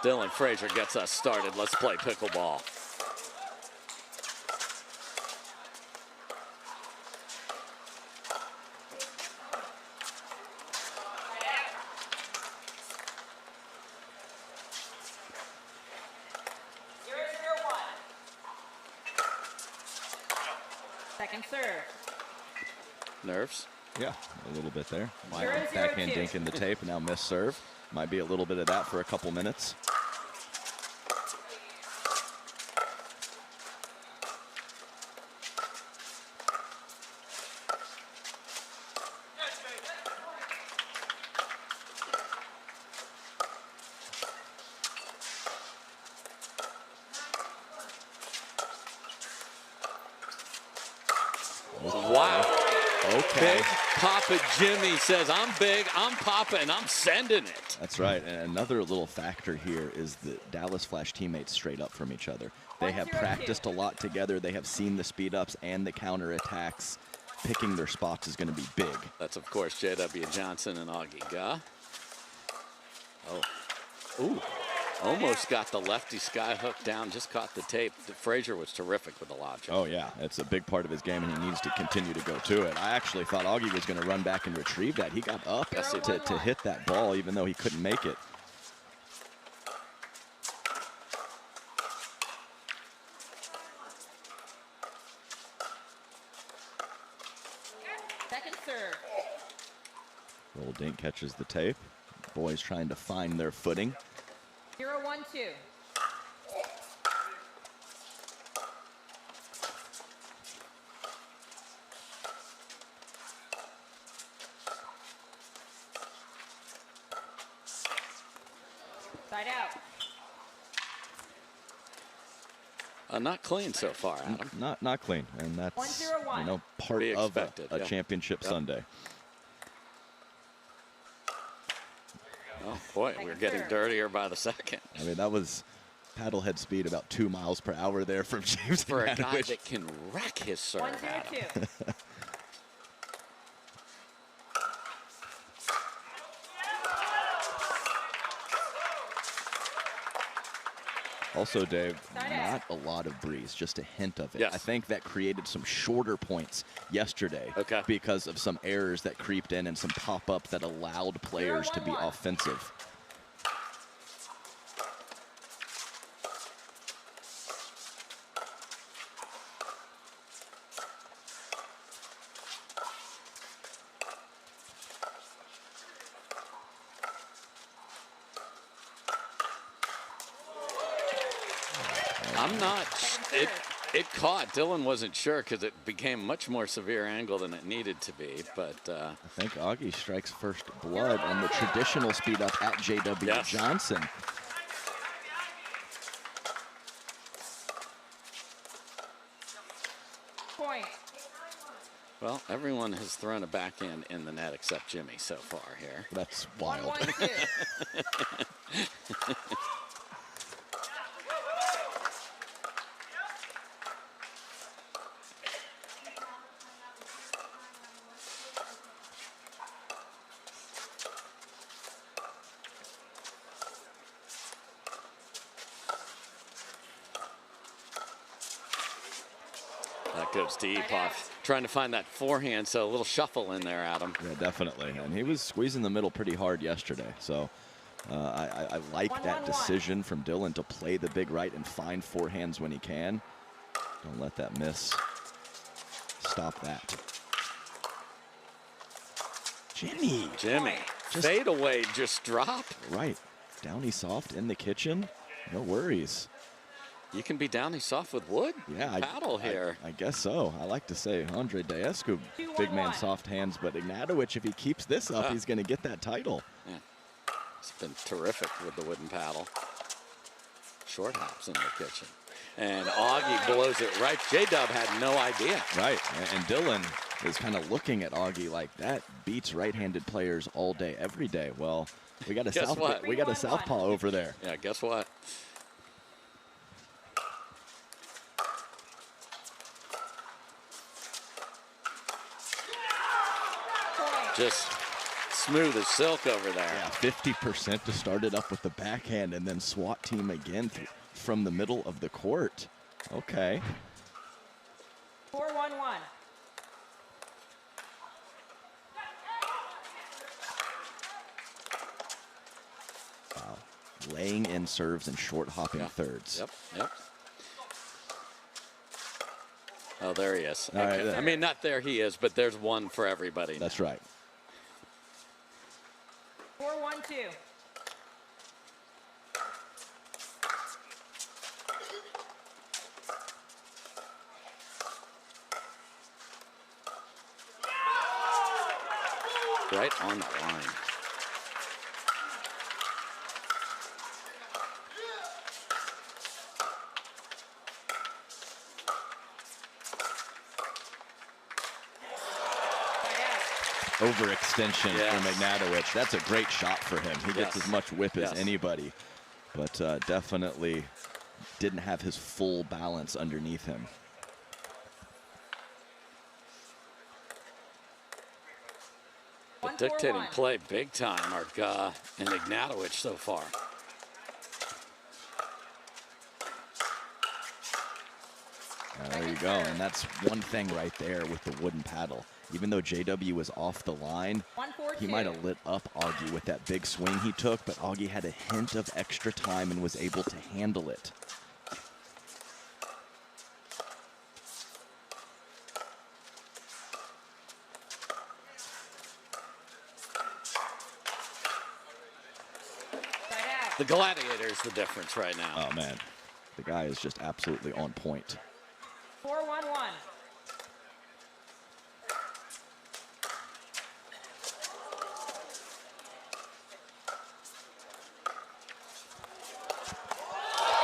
Dylan Frazier gets us started. Let's play pickleball. Second serve. Nerves? Yeah, a little bit there. Backhand dink in the tape, now miss serve. Might be a little bit of that for a couple minutes. Wow. Okay. Big Papa Jimmy says, I'm big, I'm Papa, and I'm sending it. That's right. And another little factor here is that Dallas Flash teammates straight up from each other. They have practiced a lot together. They have seen the speed ups and the counter attacks. Picking their spots is going to be big. That's, of course, J.W. Johnson and Augie Gah. Oh. Ooh. Almost got the lefty sky hook down, just caught the tape. Frazier was terrific with the logic. Oh, yeah. It's a big part of his game, and he needs to continue to go to it. I actually thought Augie was going to run back and retrieve that. He got up to hit that ball, even though he couldn't make it. Second serve. Roll dink catches the tape. Boys trying to find their footing. 0-1-2. Side out. Not clean so far, Adam. Not clean, and that's 1-0-1. Part of a championship Sunday. Oh boy, we're getting dirtier by the second. I mean, that was paddlehead speed about 2 miles per hour there from James. For a guy that can wreck his serve. 1-0-2. Also, Dave, not a lot of breeze, just a hint of it. Yes. I think that created some shorter points yesterday because of some errors that creeped in and some pop-ups that allowed players to be offensive. It caught. Dylan wasn't sure because it became much more severe angle than it needed to be. But I think Augie strikes first blood on the traditional speed up at J.W. Johnson. Point. Well, everyone has thrown a backhand in the net except Jimmy so far here. That's wild. 1-1-2. That goes deep off. Trying to find that forehand, so a little shuffle in there, Adam. Yeah, definitely. And he was squeezing the middle pretty hard yesterday. So I like that decision from Dylan to play the big right and find forehands when he can. Don't let that miss. Stop that. Jimmy. Fade away, just drop. Right. Downy soft in the kitchen. No worries. You can be downy soft with wood? Yeah, paddle here. I guess so. I like to say Andre Daescu, big man, soft hands, but Ignatowich, if he keeps this up, he's going to get that title. Yeah. It's been terrific with the wooden paddle. Short hops in the kitchen. And Augie blows it right. J-Dub had no idea. Right, and Dylan is kind of looking at Augie like that beats right-handed players all day, every day. Well, we got a southpaw over there. Yeah, guess what? Just smooth as silk over there. Yeah, 50% to start it up with the backhand and then SWAT team again from the middle of the court. Okay. 4-1-1. Wow. Laying in serves and short hopping thirds. Yep, yep. Oh, there he is. All right, I mean, not there he is, but there's one for everybody. That's now. right. 4-1-2. Right on the line. Overextension from Ignatowich. That's a great shot for him. He gets as much whip as anybody, but definitely didn't have his full balance underneath him. But dictating play big time are Gah and Ignatowich so far. There you go, and that's one thing right there with the wooden paddle. Even though JW was off the line, he might have lit up Augie with that big swing he took, but Augie had a hint of extra time and was able to handle it. The Gladiator's the difference right now. Oh, man. The guy is just absolutely on point. 4-1-1.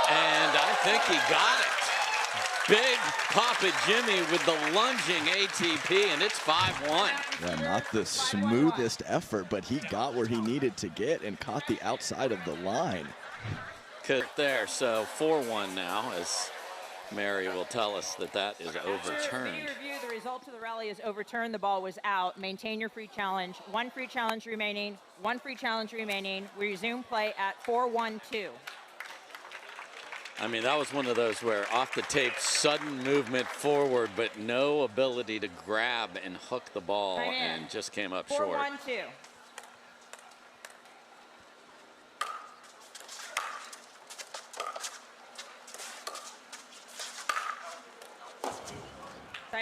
And I think he got it. Big Papa Jimmy with the lunging ATP, and it's 5-1. Yeah, not the smoothest effort, but he got where he needed to get and caught the outside of the line. There, so 4-1 now, as Mary will tell us that is overturned. Review, the result of the rally is overturned. The ball was out. Maintain your free challenge. One free challenge remaining. One free challenge remaining. We resume play at 4-1-2. I mean, that was one of those where off the tape, sudden movement forward, but no ability to grab and hook the ball, and just came up short. 4-1-2.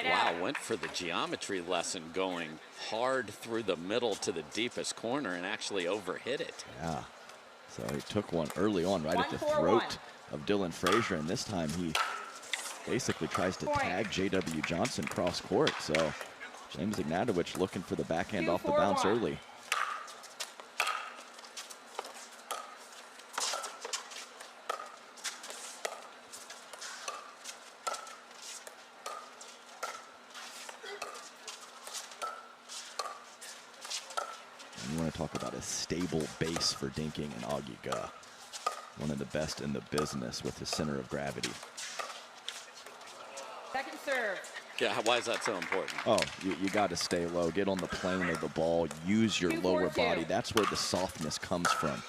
Wow, went for the geometry lesson, going hard through the middle to the deepest corner and actually overhit it. Yeah, so he took one early on right at the throat of Dylan Frazier, and this time he basically tries to tag J.W. Johnson cross court. So James Ignatowich looking for the backhand off the bounce early. And you want to talk about a stable base for dinking and Augie Gah. One of the best in the business with his center of gravity. Second serve. Yeah, why is that so important? Oh, you got to stay low, get on the plane of the ball, use your lower body. That's where the softness comes from.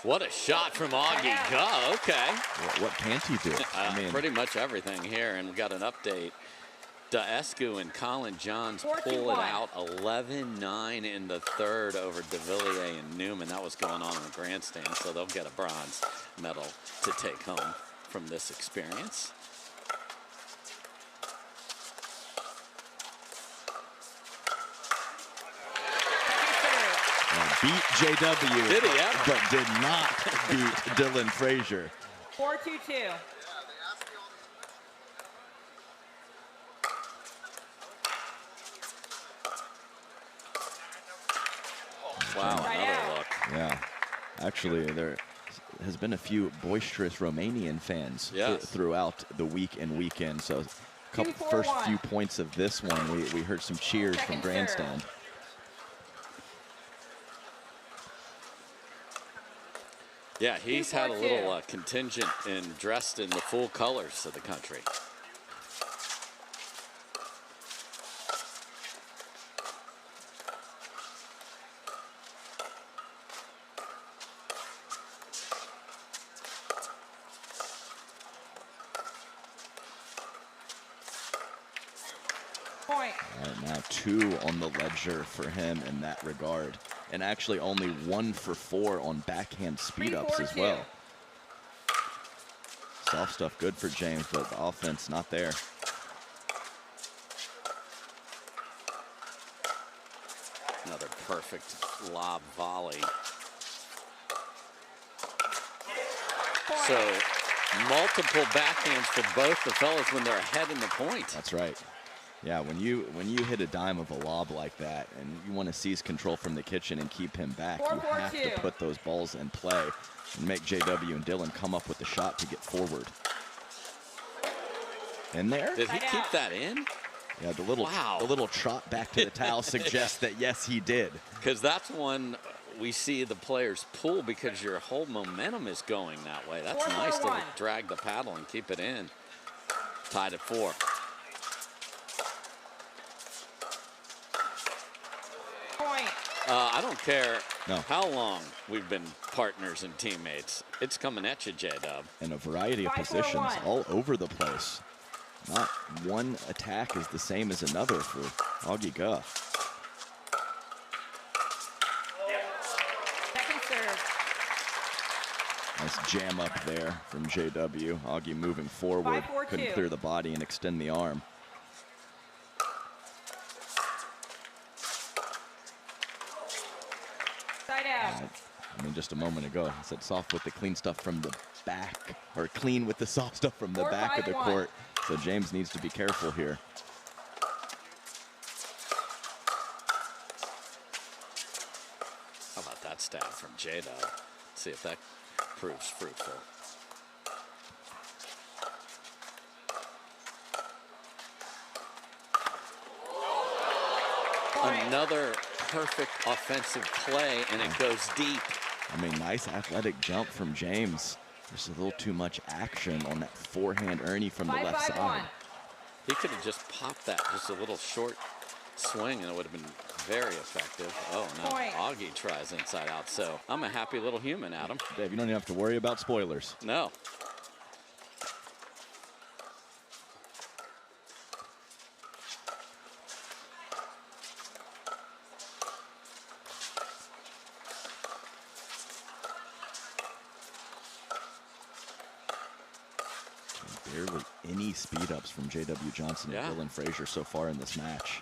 What a shot from Augie Gah. Okay. What can't he do? I mean, pretty much everything here, and we got an update. Daescu and Colin Johns pull it out 11-9 in the third over De Villiers and Newman. That was going on in the grandstand, so they'll get a bronze medal to take home from this experience. Beat JW, did he ever? But did not beat Dylan Frazier. 4-2-2. Wow, another look. Yeah, actually there has been a few boisterous Romanian fans throughout the week and weekend. So first few points of this one, we heard some cheers from grandstand. Yeah, he's had a little contingent and dressed in the full colors of the country. Now 2 on the ledger for him in that regard. And actually only 1 for 4 on backhand speed-ups as well. Soft stuff good for James, but the offense not there. Another perfect lob volley. So multiple backhands for both the fellas when they're ahead in the point. That's right. Yeah, when you hit a dime of a lob like that and you want to seize control from the kitchen and keep him back, you have to put those balls in play and make JW and Dylan come up with the shot to get forward. In there? Did he keep that in? Yeah, the little trot back to the towel suggests that yes, he did. Because that's one we see the players pull because your whole momentum is going that way. That's nice to drag the paddle and keep it in. Tied at 4. I don't care how long we've been partners and teammates. It's coming at you, J-Dub. In a variety of positions, all over the place. Not one attack is the same as another for Augie Guh. Second serve. Nice jam up there from JW. Augie moving forward, couldn't clear the body and extend the arm. I mean, just a moment ago, I said soft with the clean stuff from the back, or clean with the soft stuff from the back of the court. So James needs to be careful here. How about that stab from J-Dub? See if that proves fruitful. Another perfect offensive play, and it goes deep. I mean, nice athletic jump from James. Just a little too much action on that forehand Ernie from the left side. He could have just popped that, just a little short swing, and it would have been very effective. Oh, no. Augie tries inside out. So I'm a happy little human, Adam. Dave, you don't even have to worry about spoilers. No. Barely any speed ups from J.W. Johnson and Dylan Frazier so far in this match.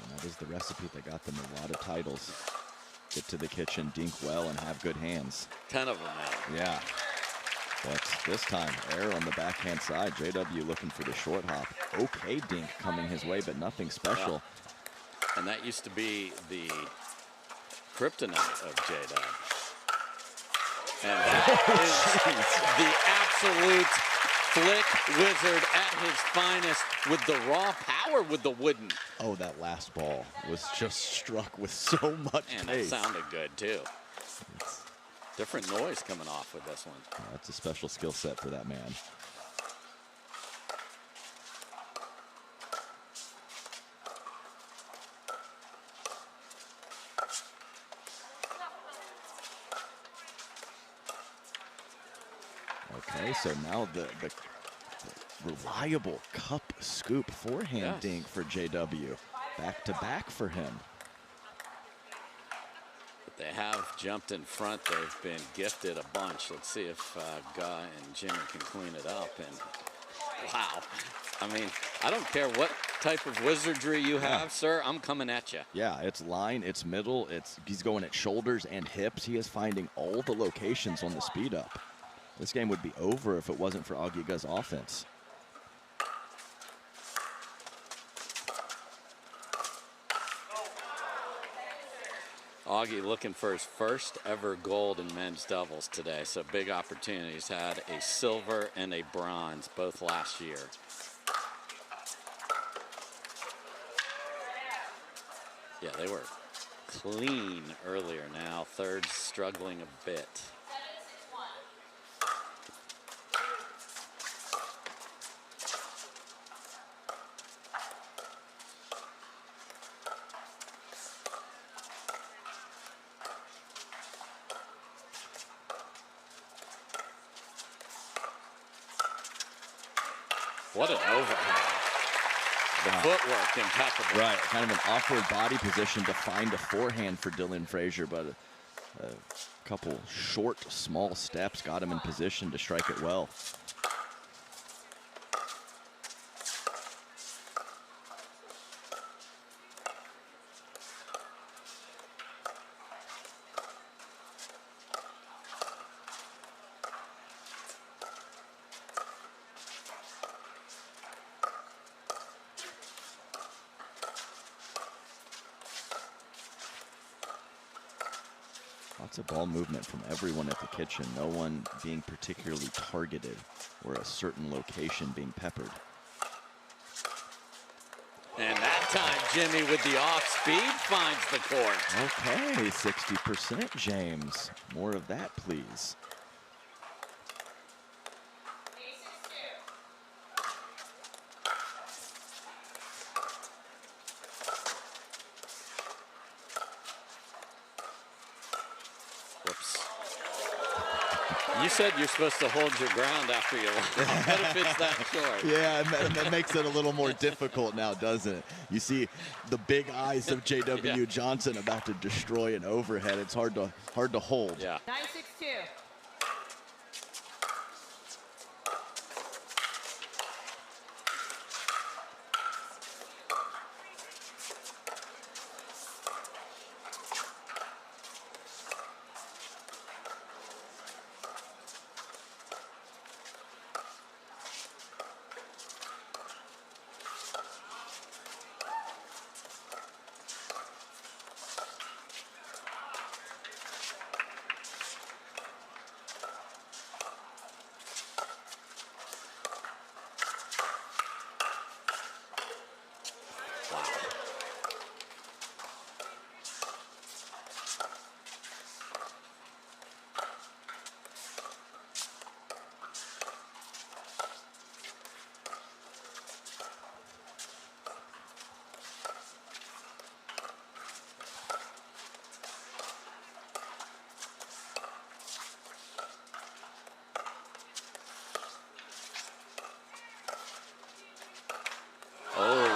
And that is the recipe that got them a lot of titles. Get to the kitchen, dink well, and have good hands. 10 of them now. Yeah. But this time, error on the backhand side. JW looking for the short hop. Okay dink coming his way, but nothing special. Yeah. And that used to be the kryptonite of J-Dub. And that is the absolute flick wizard at his finest with the raw power with the wooden. Oh, that last ball was just struck with so much pace. And it sounded good, too. Different noise coming off with this one. Oh, that's a special skill set for that man. Okay, so now the reliable cup scoop forehand dink for JW. Back to back for him. They have jumped in front. They've been gifted a bunch. Let's see if Guh and Jimmy can clean it up. And wow, I mean, I don't care what type of wizardry you have, sir. I'm coming at you. Yeah, it's line, it's middle, he's going at shoulders and hips. He is finding all the locations on the speed up. This game would be over if it wasn't for Augie Guh's offense. Augie looking for his first ever gold in men's doubles today, so big opportunities. Had a silver and a bronze both last year. Yeah, they were clean earlier. Now third's struggling a bit. What an overhand. The footwork impeccable. Right, kind of an awkward body position to find a forehand for Dylan Frazier, but a couple short, small steps got him in position to strike it well. Lots of ball movement from everyone at the kitchen. No one being particularly targeted or a certain location being peppered. And that time, Jimmy with the off-speed finds the court. Okay, 60%, James. More of that, please. You said you're supposed to hold your ground after you launch. What if it's that short? Yeah, that makes it a little more difficult now, doesn't it? You see the big eyes of J.W. Johnson about to destroy an overhead. It's hard to hold. Yeah. 9-6-2.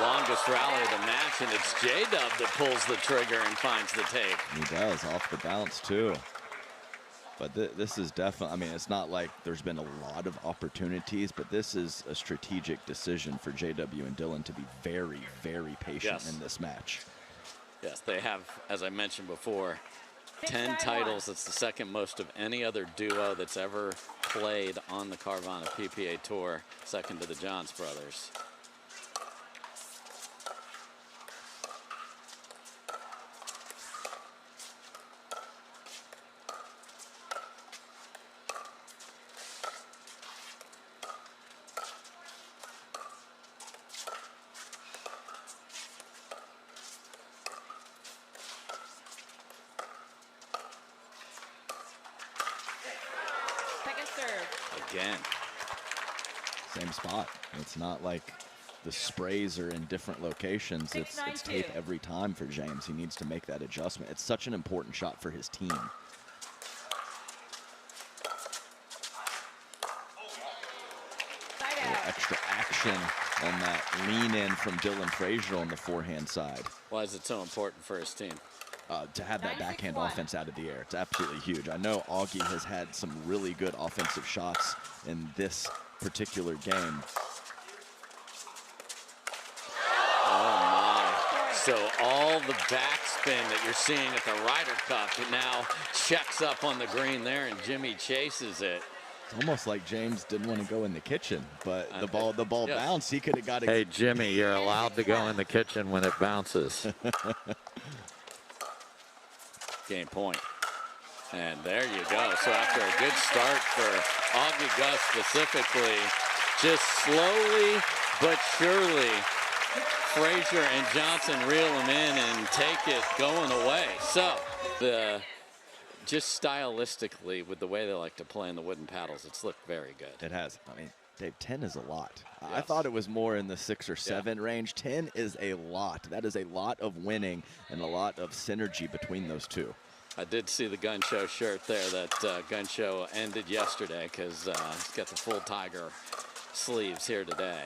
Longest rally of the match, and it's J-Dub that pulls the trigger and finds the tape. He does, off the bounce too. But this is definitely, I mean, it's not like there's been a lot of opportunities, but this is a strategic decision for JW and Dylan to be very, very patient in this match. Yes, they have, as I mentioned before, 10 titles. It's the second most of any other duo that's ever played on the Carvana PPA Tour, second to the Johns brothers. Again. Same spot. It's not like the sprays are in different locations. It's tape every time for James. He needs to make that adjustment. It's such an important shot for his team. Extra action on that lean in from Dylan Frazier on the forehand side. Why is it so important for his team? To have that backhand offense out of the air. It's absolutely huge. I know Augie has had some really good offensive shots in this particular game. Oh my. So all the backspin that you're seeing at the Ryder Cup now checks up on the green there, and Jimmy chases it. It's almost like James didn't want to go in the kitchen, but the ball bounced. He could have got it. Hey, Jimmy, you're allowed to go in the kitchen when it bounces. Game point. And there you go. So after a good start for Augie Gus specifically, just slowly but surely, Frazier and Johnson reel him in and take it going away. So just stylistically, with the way they like to play in the wooden paddles, it's looked very good. It has. I mean, Dave, 10 is a lot. Yes. I thought it was more in the 6 or 7 range. 10 is a lot. That is a lot of winning and a lot of synergy between those two. I did see the Gun Show shirt there that Gun Show ended yesterday, because he's got the full Tiger sleeves here today.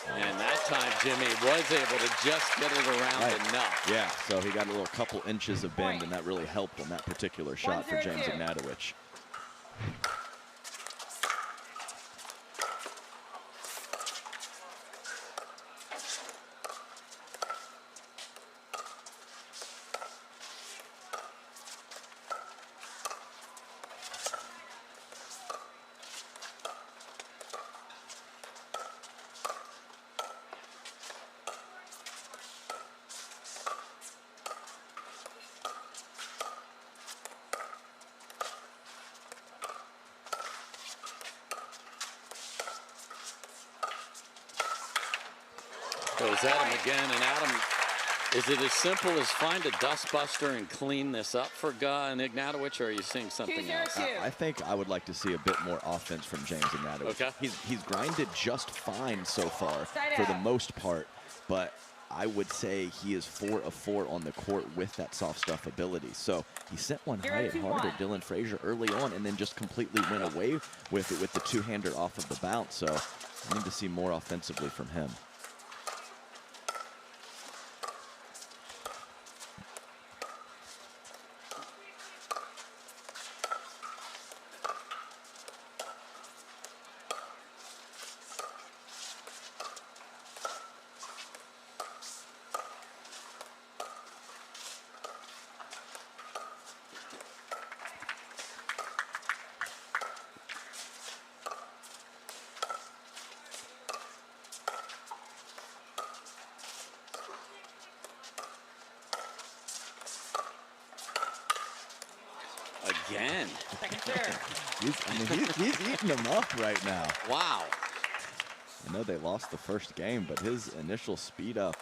And that time, Jimmy was able to just get it around enough. Yeah, so he got a little couple inches of bend, and that really helped on that particular shot for James Ignatowich. Goes at him again, and Adam, is it as simple as find a dustbuster and clean this up for Guh and Ignatowich, or are you seeing something else? I think I would like to see a bit more offense from James Ignatowich. Okay. He's grinded just fine so far for the most part, but I would say he is 4 of 4 on the court with that soft stuff ability. So he sent one high and hard at Dylan Frazier early on and then just completely went away with it with the two-hander off of the bounce. So I need to see more offensively from him. Again. He's eating them up right now. Wow. I know they lost the first game, but his initial speed up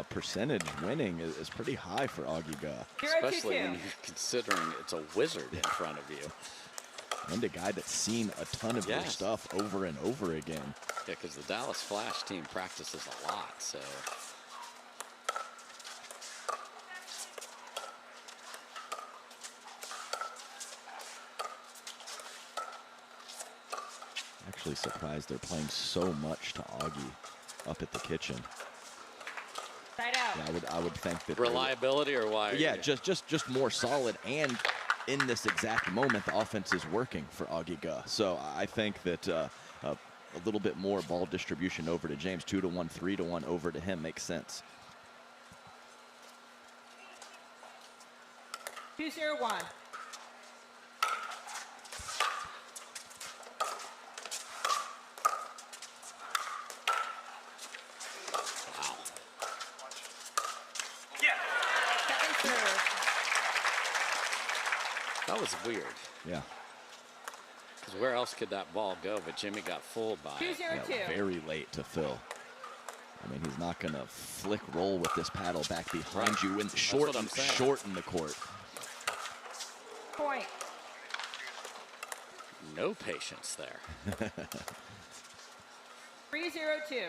percentage winning is pretty high for Augie Guh. Especially when you're considering it's a wizard in front of you. And a guy that's seen a ton of your stuff over and over again. Yeah, because the Dallas Flash team practices a lot, so. Actually surprised they're playing so much to Augie up at the kitchen. Side out. Yeah, I would think that reliability or why? Yeah, just more solid, and in this exact moment the offense is working for Augie Guh. So I think that a little bit more ball distribution over to James, 2-1, 3-1 over to him makes sense. 2-0-1. That was weird. Yeah. Because where else could that ball go? But Jimmy got fooled by it. Yeah, very late to Phil. I mean, he's not going to flick roll with this paddle back behind you and shorten the court. Point. No patience there. 3-0-2.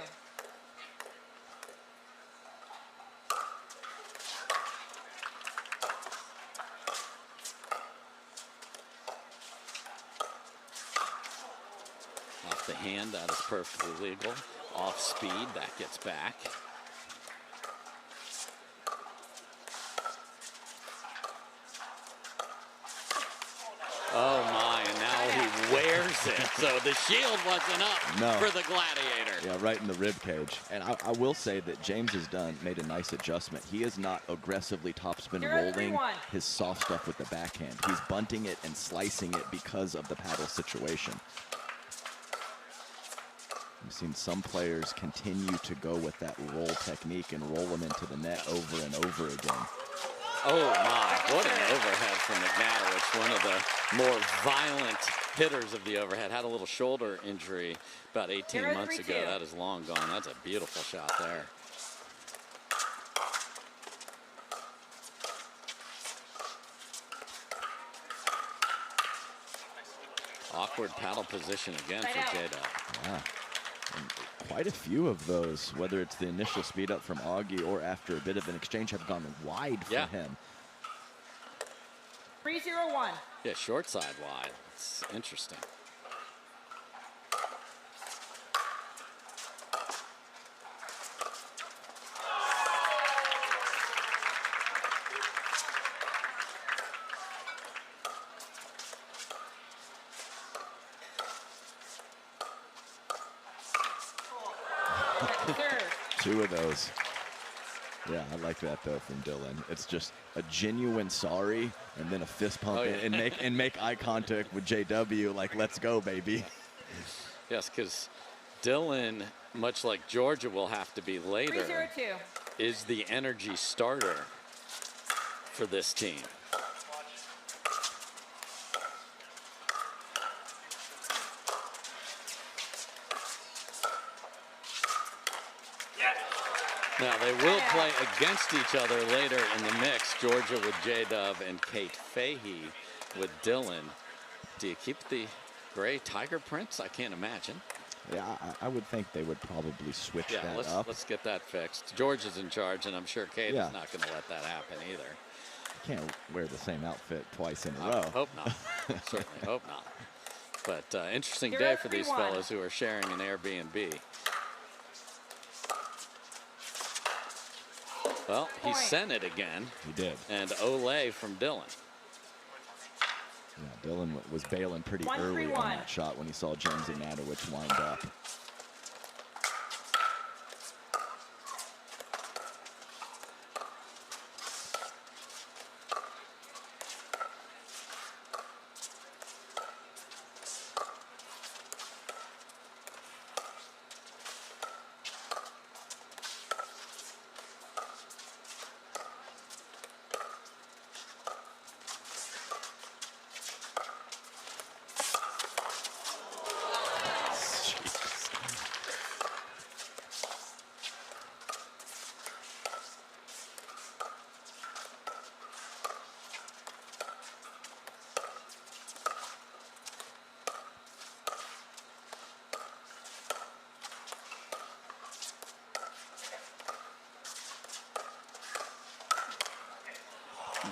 Off the hand, that is perfectly legal. Off speed, that gets back. Oh my, and now he wears it. So the shield wasn't up for the Gladiator. Yeah, right in the rib cage. And I will say that James has made a nice adjustment. He is not aggressively topspin rolling his soft stuff with the backhand. He's bunting it and slicing it because of the paddle situation. We've seen some players continue to go with that roll technique and roll them into the net over and over again. Oh my, what an overhead from Ignatowich, one of the more violent hitters of the overhead. Had a little shoulder injury about 18 months ago. That is long gone. That's a beautiful shot there. Awkward paddle position again for J-Dub. Yeah. And quite a few of those, whether it's the initial speed up from Augie or after a bit of an exchange, have gone wide for him. 3-0-1. Yeah, short side wide. It's interesting. Two of those. Yeah, I like that though from Dylan. It's just a genuine sorry, and then a fist pump and make eye contact with JW. Like, let's go, baby. Yes, because Dylan, much like Georgia will have to be later, 3-0-2. is the energy starter for this team. Now, they will play against each other later in the mix. Georgia with J-Dub and Kate Fahey with Dylan. Do you keep the gray tiger prints? I can't imagine. Yeah, I would think they would probably switch that up. Let's get that fixed. George is in charge, and I'm sure Kate is not going to let that happen either. You can't wear the same outfit twice in a row. I hope not. Certainly hope not. But interesting day for these fellas who are sharing an Airbnb. Well, he sent it again. He did. And Olay from Dylan. Yeah, Dylan was bailing pretty early on that shot when he saw James Ignatowich wind up.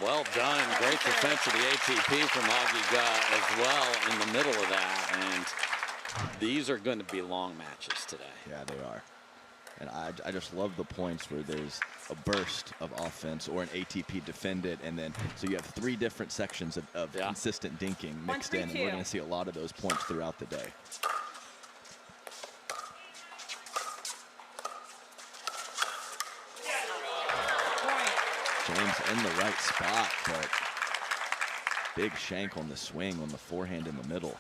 Well done. Great defense of the ATP from Augie Guh as well in the middle of that. And these are going to be long matches today. Yeah, they are. And I just love the points where there's a burst of offense or an ATP defended, and then so you have three different sections of consistent dinking mixed in, and we're going to see a lot of those points throughout the day. James in the right spot, but big shank on the swing on the forehand in the middle.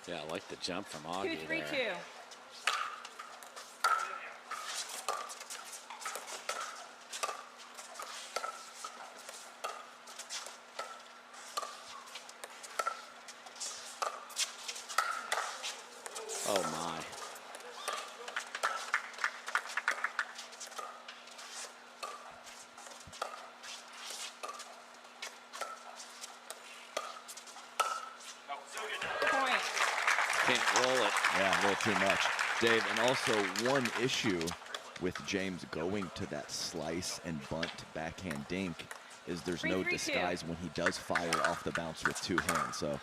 Yeah, I like the jump from Augie 2-3-2. there. Oh, my. Can't roll it. Yeah, a little too much. Dave, and also one issue with James going to that slice and bunt backhand dink is there's no disguise when he does fire off the bounce with two hands. So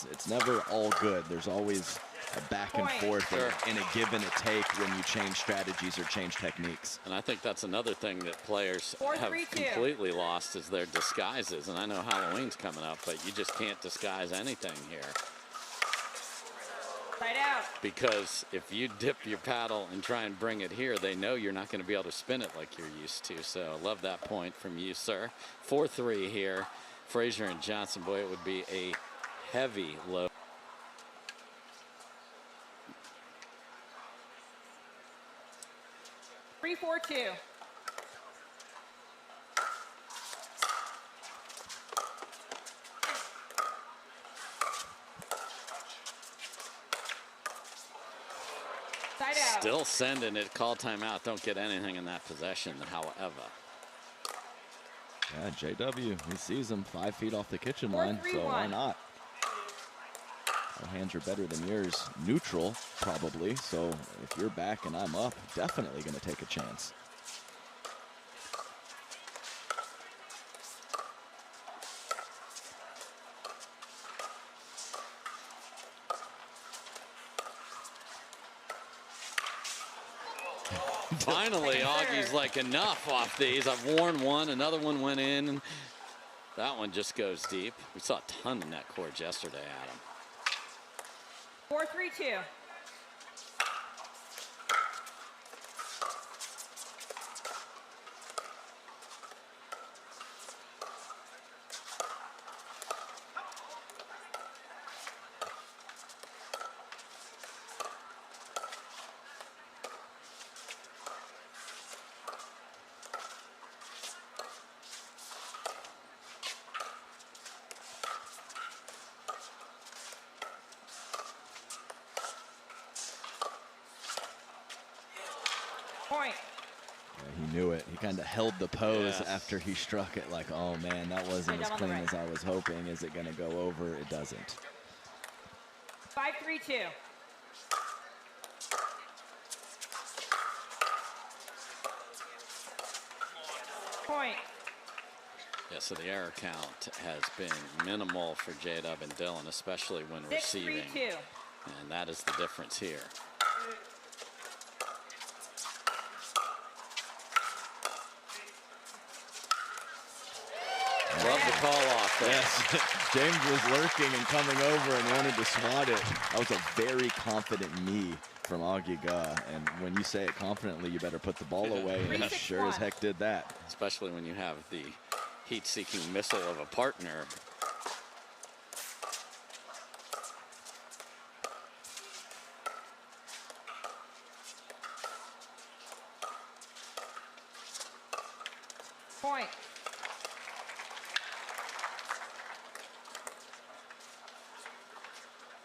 it's never all good. There's always a back and forth in a give and a take when you change strategies or change techniques. And I think that's another thing that players have completely lost is their disguises. And I know Halloween's coming up, but you just can't disguise anything here. Side out. Because if you dip your paddle and try and bring it here, they know you're not going to be able to spin it like you're used to. So I love that point from you, sir. 4-3 here. Frazier and Johnson, boy, it would be a heavy load. 3-4-2. Still sending it. Call timeout. Don't get anything in that possession, however. Yeah, JW, he sees him 5 feet off the kitchen line, so why not? Our hands are better than yours. Neutral, probably. So if you're back and I'm up, definitely going to take a chance. Finally, Augie's like, enough off these. I've worn one. Another one went in. That one just goes deep. We saw a ton of net cords yesterday, Adam. 4-3-2. Point. Yeah, he knew it. He kind of held the pose after he struck it like, oh man, that wasn't as clean as I was hoping. Is it going to go over? It doesn't. 5-3-2. Point. Yeah, so the error count has been minimal for J-Dub and Dylan, especially when receiving. 6-3-2. And that is the difference here. Love the call off there. Yes, James was lurking and coming over and wanted to swat it. That was a very confident knee from Augie Guh. And when you say it confidently, you better put the ball away. And he sure as heck did that. Especially when you have the heat-seeking missile of a partner. Point.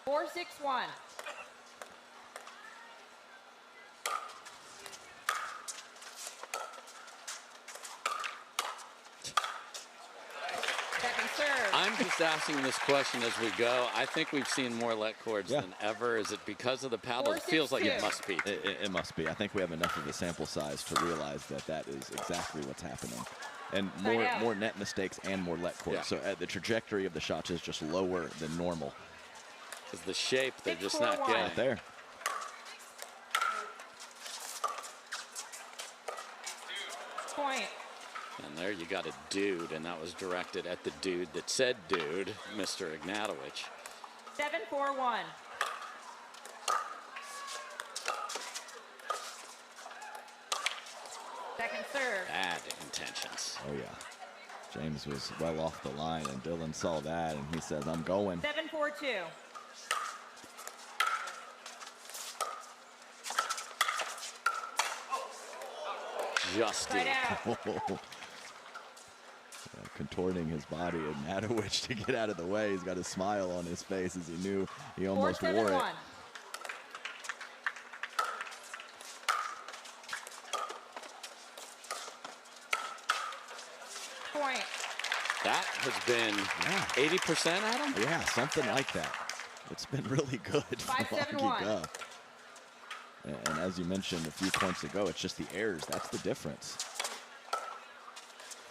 Four, 6-1. Second serve. I'm just asking this question as we go. I think we've seen more let cords than ever. Is it because of the paddle? It feels like it must be. It must be. I think we have enough of a sample size to realize that that is exactly what's happening. And more net mistakes and more let cords. So the trajectory of the shots is just lower than normal. Because the shape, they're just not getting. Right there. Point. And there you got a dude, and that was directed at the dude that said dude, Mr. Ignatowich. 7-4-1. Second serve. Bad intentions. Oh, yeah. James was well off the line, and Dylan saw that, and he says, I'm going. 7-4-2. Just deep. Contorting his body, and Ignatowich to get out of the way. He's got a smile on his face as he knew he almost wore it. Point. That has been 80%, Adam? Yeah, something like that. It's been really good from Augie Guh. And as you mentioned a few points ago, it's just the errors. That's the difference.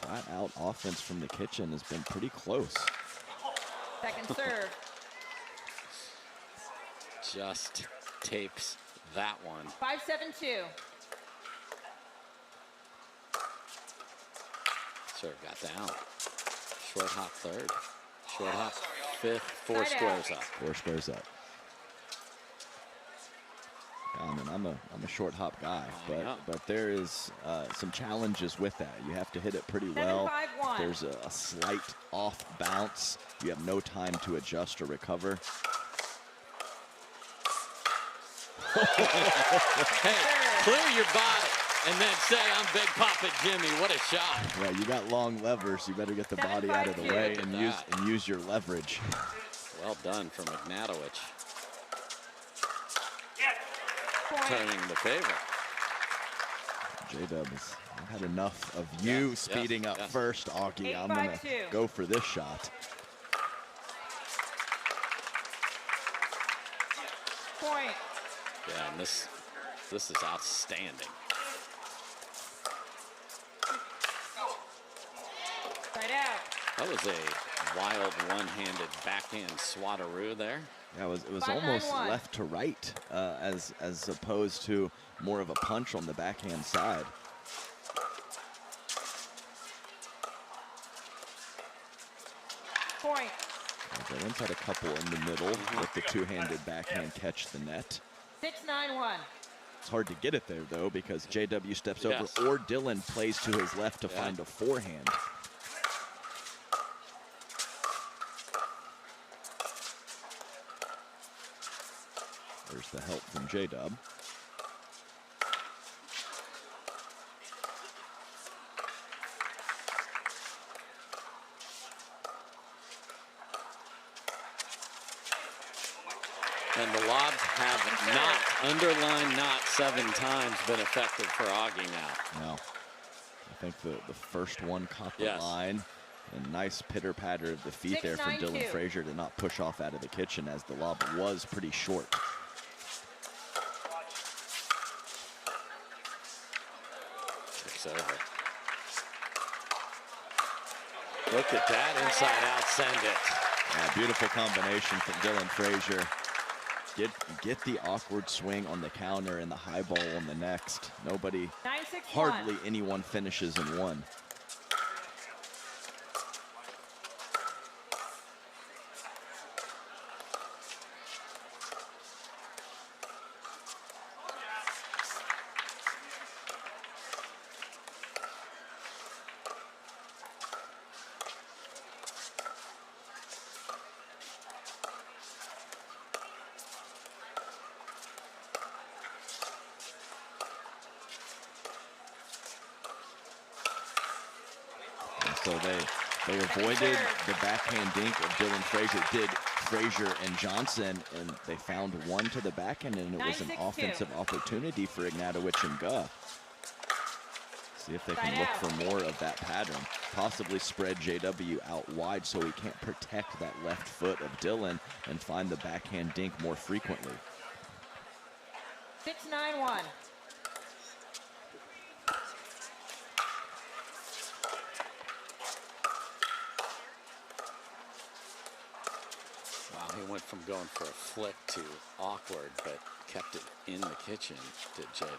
Flat out offense from the kitchen has been pretty close. Second serve. Just takes that one. 5-7-2. Serve got down. Short hop third. Short hop fifth. Four squares up. 4 squares up. I mean, I'm a short hop guy, but there is some challenges with that. You have to hit it pretty well. 7-5-1. There's a slight off bounce. You have no time to adjust or recover. Hey, clear your body and then say, I'm Big Papa Jimmy. What a shot. Yeah, you got long levers. You better get the body out of the way and use your leverage. Well done from Ignatowich. Turning the favor. J-Dub has had enough of you speeding up first, Augie. I'm going to go for this shot. Point. Yeah, and this is outstanding. Right out. That was a wild one-handed backhand swatteroo there. Yeah, it was 5-9-1. almost left to right as opposed to more of a punch on the backhand side. Point. Dylan's had a couple in the middle with the two-handed backhand catch the net. 6-9-1. It's hard to get it there, though, because JW steps over Yes. or Dylan plays to his left to find a forehand. There's the help from J-Dub. And the lobs have not, underlined not 7 times, been effective for Augie now. No. I think the first one caught the Yes. line. And nice pitter-patter of the feet there from Dylan 6-9-2. Frazier to not push off out of the kitchen as the lob was pretty short. Kicks over. Look at that, inside out, send it. Yeah, beautiful combination from Dylan Frazier. Get the awkward swing on the counter and the high ball on the next. Nobody, 9-6-1. hardly anyone finishes in one. So they avoided the backhand dink of Dylan Frazier. Did Frazier and Johnson, and they found one to the backhand, and it was an 9-6-2. offensive opportunity for Ignatowich and Guh. See if they can look for more of that pattern. Possibly spread JW out wide so he can't protect that left foot of Dylan and find the backhand dink more frequently. 6-9-1. Wow, he went from going for a flick to awkward, but kept it in the kitchen, did J-Dub.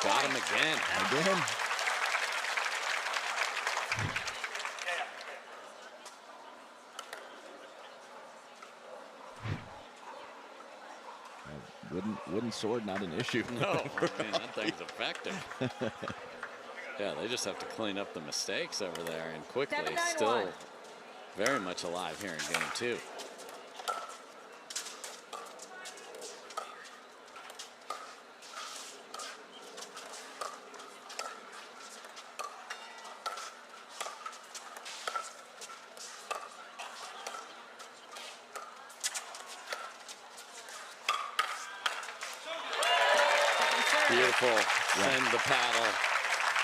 Got him again. Again. Wooden sword, not an issue. No, man, that thing's effective. Yeah, they just have to clean up the mistakes over there, and quickly. 7-9-1. Still very much alive here in game 2. Beautiful. Send the paddle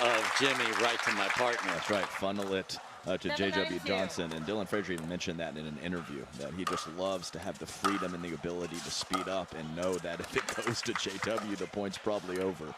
of Jimmy right to my partner. That's right, funnel it to 7-9-2. JW Johnson. And Dylan Frazier even mentioned that in an interview, that he just loves to have the freedom and the ability to speed up and know that if it goes to JW, the point's probably over.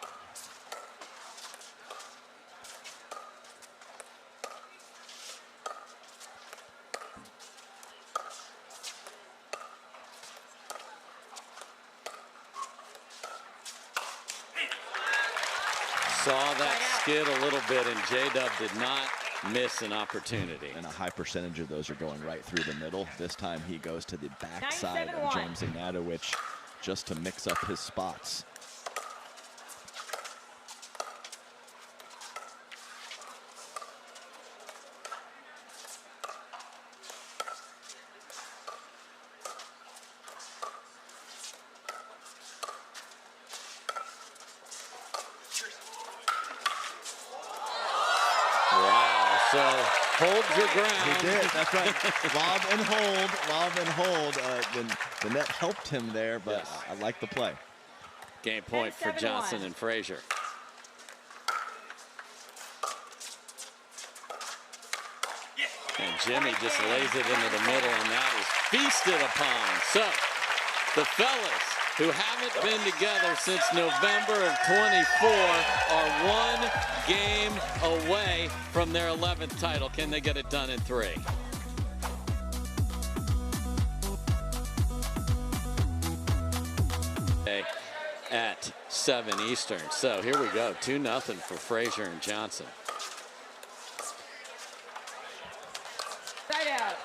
Saw that skid a little bit, and J-Dub did not miss an opportunity. And a high percentage of those are going right through the middle. This time he goes to the backside of 9-7-1. James Ignatowich just to mix up his spots. So hold your ground. He did, that's right. Lob and hold, the net helped him there, but Yes. I like the play. Game point for 7-1. Johnson and Frazier. And Jimmy just lays it into the middle, and that is feasted upon. So the fellas who haven't been together since November of 24 are 1 game away from their 11th title. Can they get it done in 3? At 7 Eastern. So here we go, 2-0 for Frazier and Johnson. Side out.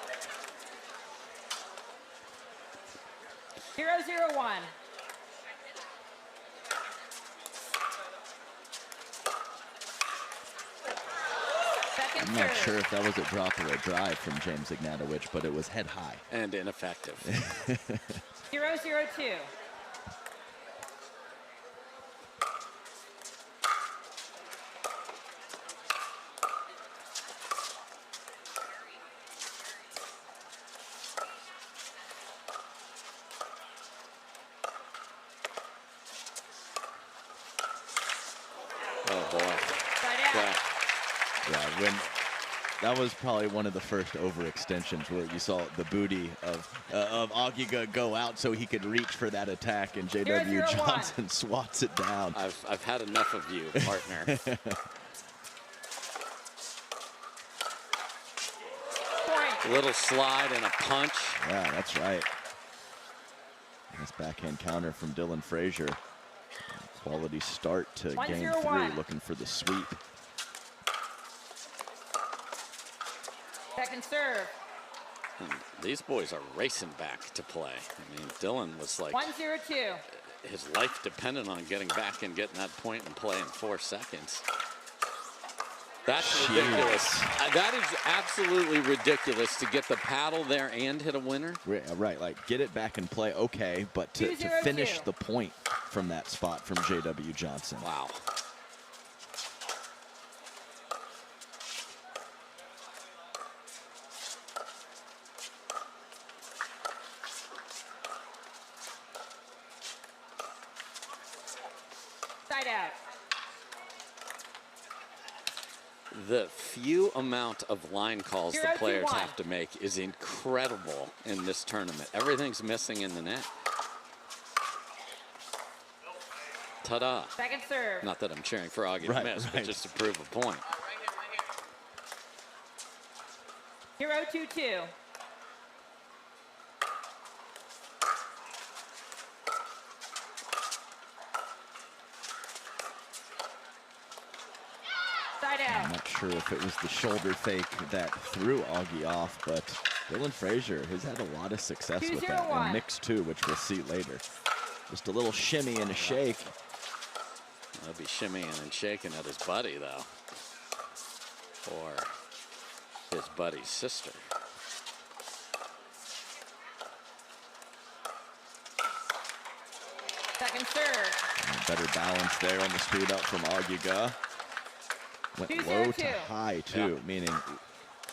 0-0-1. I'm not sure if that was a drop or a drive from James Ignatowich, but it was head high. And ineffective. 0-0-2. Oh boy. Yeah, when that was probably one of the first overextensions where you saw the booty of Augie go out so he could reach for that attack, and J.W. Johnson swats it down. I've had enough of you, partner. Little slide and a punch. Yeah, that's right. Nice backhand counter from Dylan Frazier. Quality start to game 3, looking for the sweep. Second serve. And these boys are racing back to play. I mean, Dylan was like 1-0-2. His life depended on getting back and getting that point and play in 4 seconds. That's ridiculous. That is absolutely ridiculous to get the paddle there and hit a winner. Right, like get it back and play, okay, but to finish the point from that spot from J.W. Johnson. Wow. Side out. The few amount of line calls the players have to make is incredible in this tournament. Everything's missing in the net. Ta-da. Second serve. Not that I'm cheering for Augie to miss, but just to prove a point. 0-2-2. I'm not sure if it was the shoulder fake that threw Augie off, but Dylan Frazier has had a lot of success with that in mix 2, which we'll see later. Just a little shimmy and a shake. He'll be shimmying and shaking at his buddy, though. Or his buddy's sister. Second serve. Better balance there on the speed up from Augie. Went low to high, too, meaning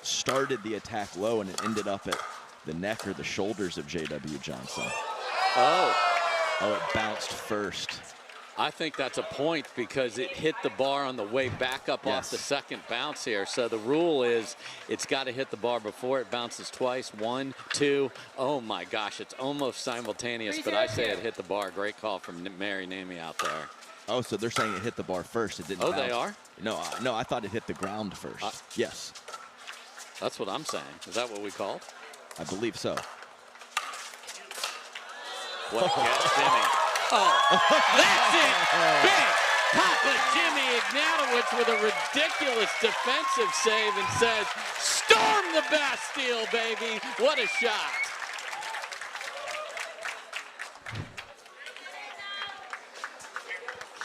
started the attack low and it ended up at the neck or the shoulders of J.W. Johnson. Oh, it bounced first. I think that's a point because it hit the bar on the way back up off the second bounce here. So the rule is it's got to hit the bar before it bounces twice. 1, 2. Oh, my gosh, it's almost simultaneous, but I say it hit the bar. Great call from Mary Namey out there. Oh, so they're saying it hit the bar first. It didn't bounce. They are? No, I thought it hit the ground first. Yes. That's what I'm saying. Is that what we called? I believe so. What a catch, Jimmy. Oh, that's it. Big Papa Jimmy Ignatowich with a ridiculous defensive save and says, storm the Bastille, baby. What a shot.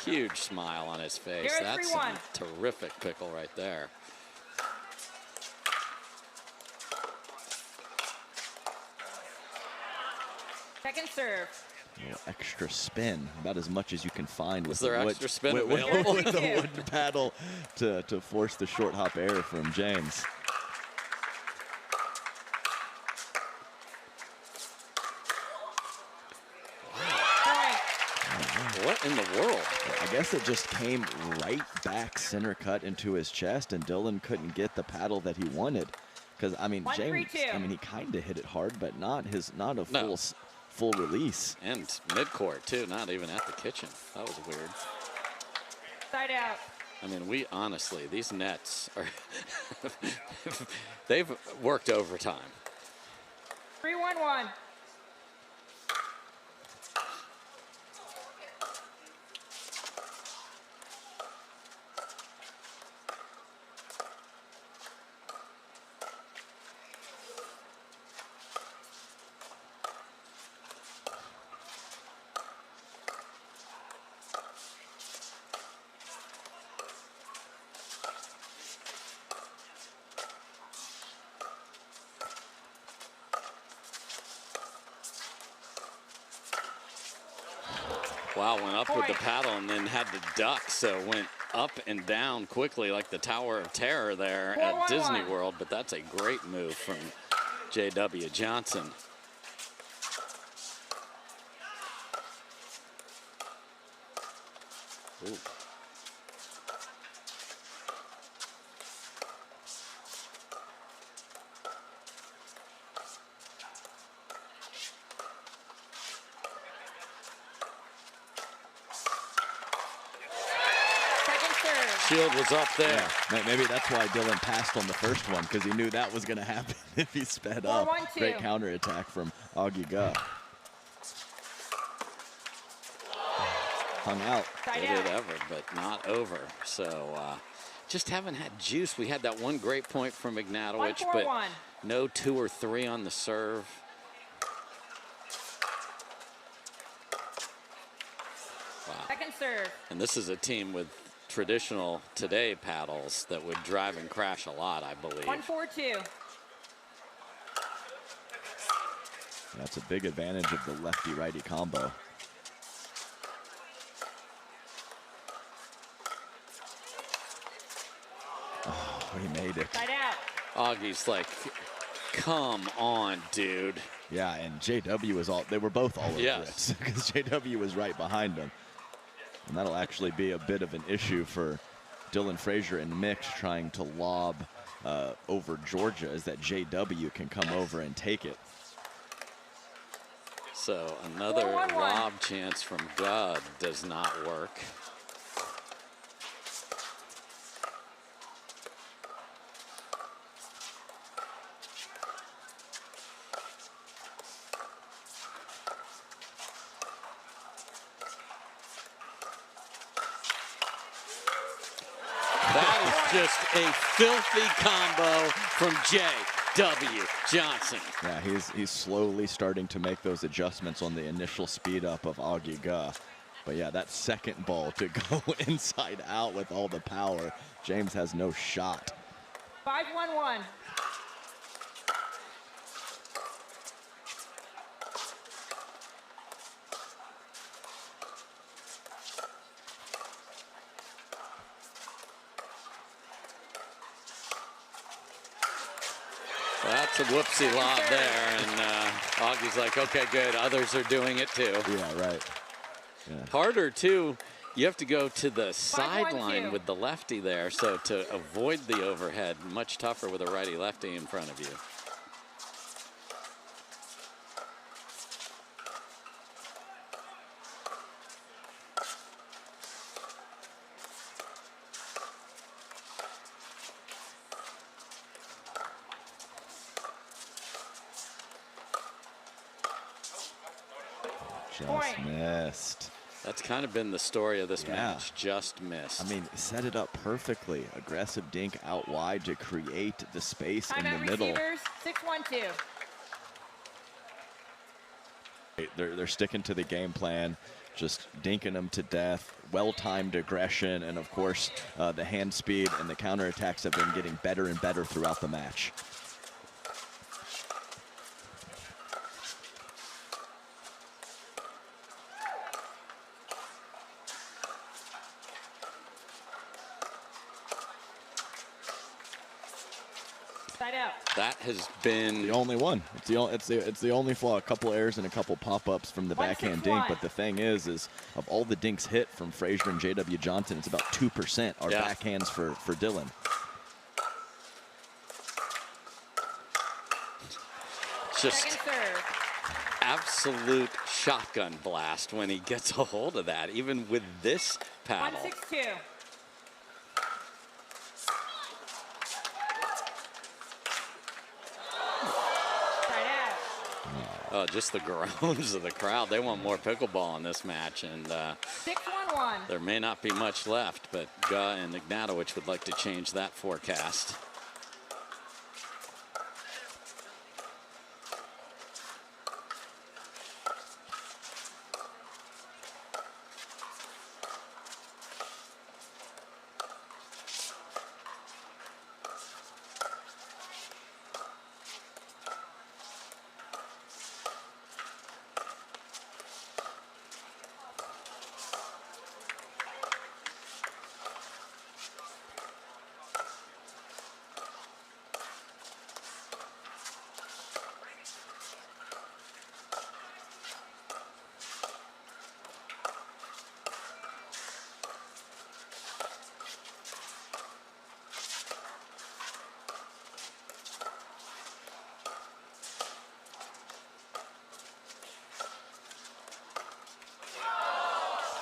Huge smile on his face. That's a terrific pickle right there. Second serve. A little extra spin, about as much as you can find with the wooden paddle to force the short hop error from James. What in the world? I guess it just came right back center cut into his chest, and Dylan couldn't get the paddle that he wanted. Because I mean, James, 1-3-2. I mean, he kind of hit it hard, but not a No. full release. And midcourt too, not even at the kitchen. That was weird. Side out. I mean, we honestly, these nets are, they've worked overtime. 3-1-1. Wow, went up with the paddle and then had to duck, so went up and down quickly like the Tower of Terror there at Disney World, but that's a great move from J.W. Johnson. Ooh. Shield was up there. Yeah, maybe that's why Dylan passed on the first one, because he knew that was going to happen if he sped up. 4-1-2. Great counterattack from Augie Guh. Hung out. Did it ever, but not over. So just haven't had juice. We had that one great point from Ignatowich, but no 2 or 3 on the serve. Wow. Second serve. And this is a team with traditional today paddles that would drive and crash a lot, I believe. 1-4-2. That's a big advantage of the lefty-righty combo. Oh, he made it. Side out. Augie's like, come on, dude. Yeah, and JW was they were both all over Yes. it, because JW was right behind him. And that'll actually be a bit of an issue for Dylan Frazier and Mix trying to lob over Georgia, is that JW can come over and take it. So another 4-1-1. lob chance from Gud does not work. That is just a filthy combo from J.W. Johnson. Yeah, he's slowly starting to make those adjustments on the initial speed up of Augie Guh. But yeah, that second ball to go inside out with all the power, James has no shot. 5-1-1. That's a whoopsie lob there, and Augie's like, okay, good, others are doing it too. Yeah, right. Yeah. Harder too, you have to go to the 5-1-2. sideline with the lefty there, so to avoid the overhead, much tougher with a righty-lefty in front of you. Just missed. That's kind of been the story of this match, just missed. I mean, set it up perfectly. Aggressive dink out wide to create the space in the middle. Receivers, 6-1-2. They're sticking to the game plan, just dinking them to death. Well-timed aggression, and of course, the hand speed and the counterattacks have been getting better and better throughout the match. That has been the only one. It's the only flaw. A couple errors and a couple pop-ups from the backhand dink. But the thing is of all the dinks hit from Frazier and J.W. Johnson, it's about 2% are backhands for Dylan. Just Second serve. absolute shotgun blast when he gets a hold of that, even with this paddle. 1-6-2. Oh, just the groans of the crowd. They want more pickleball in this match, and 6-1-1. there may not be much left, but Guh and Ignatowich would like to change that forecast.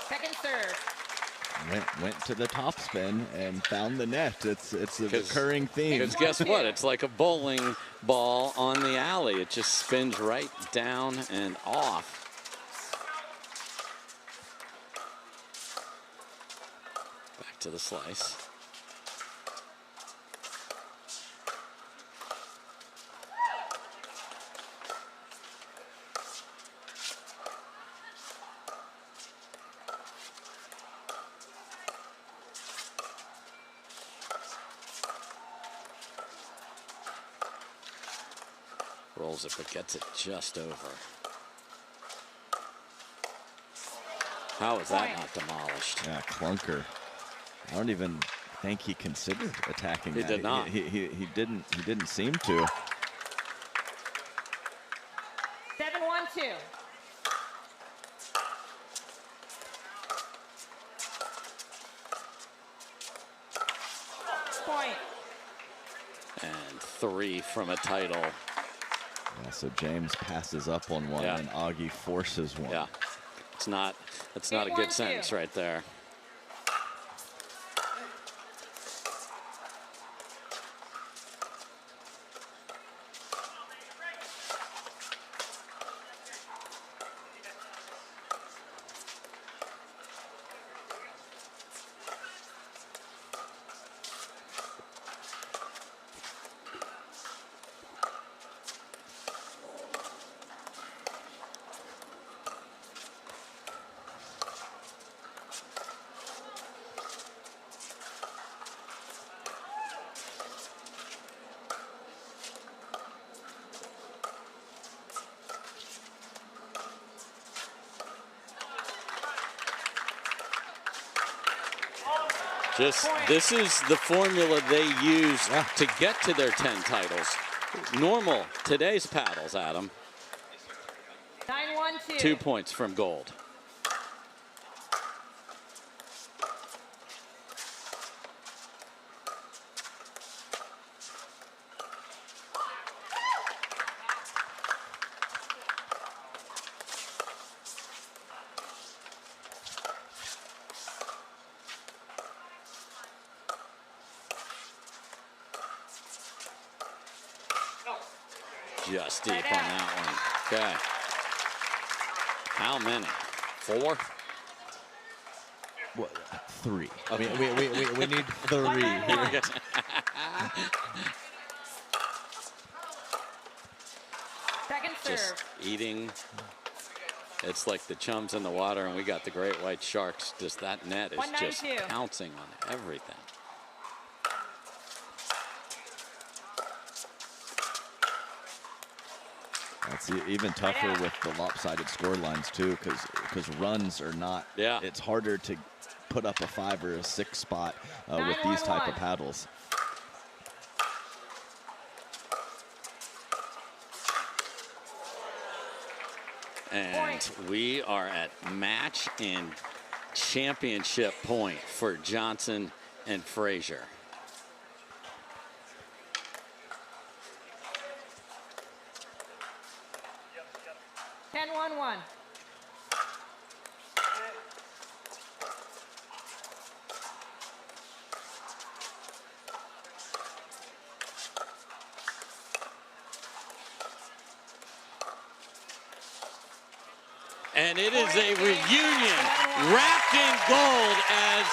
Second serve. Went to the top spin and found the net. It's a recurring theme. Because guess what? It's like a bowling ball on the alley. It just spins right down and off. Back to the slice. Rolls it, but gets it just over. How is that not demolished? Yeah, clunker. I don't even think he considered attacking that. He did not. He didn't seem to. 7-1-2. Point. And 3 from a title. Yeah, so James passes up on one, Yeah. and Augie forces one. Yeah, that's not a good sentence right there. This is the formula they use to get to their 10 titles. Normal, today's paddles, Adam. 9-1-2. 2 points from gold. Just deep on that one. Okay. How many? 4? What, 3. I mean, we need 3 here. Second Just serve. eating. It's like the chums in the water, and we got the great white sharks. Just that net is just 192. pouncing on everything. It's even tougher with the lopsided score lines too, because runs are not. Yeah. It's harder to put up a 5 or a 6 spot with these type of paddles. And we are at match and championship point for Johnson and Frazier. And it is a reunion wrapped in gold as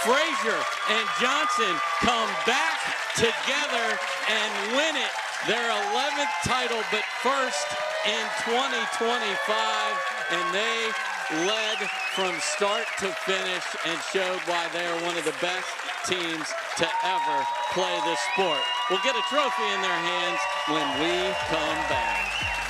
Frazier and Johnson come back together and win it. Their 11th title, but first in 2025. And they led from start to finish and showed why they are one of the best teams to ever play this sport. We'll get a trophy in their hands when we come back.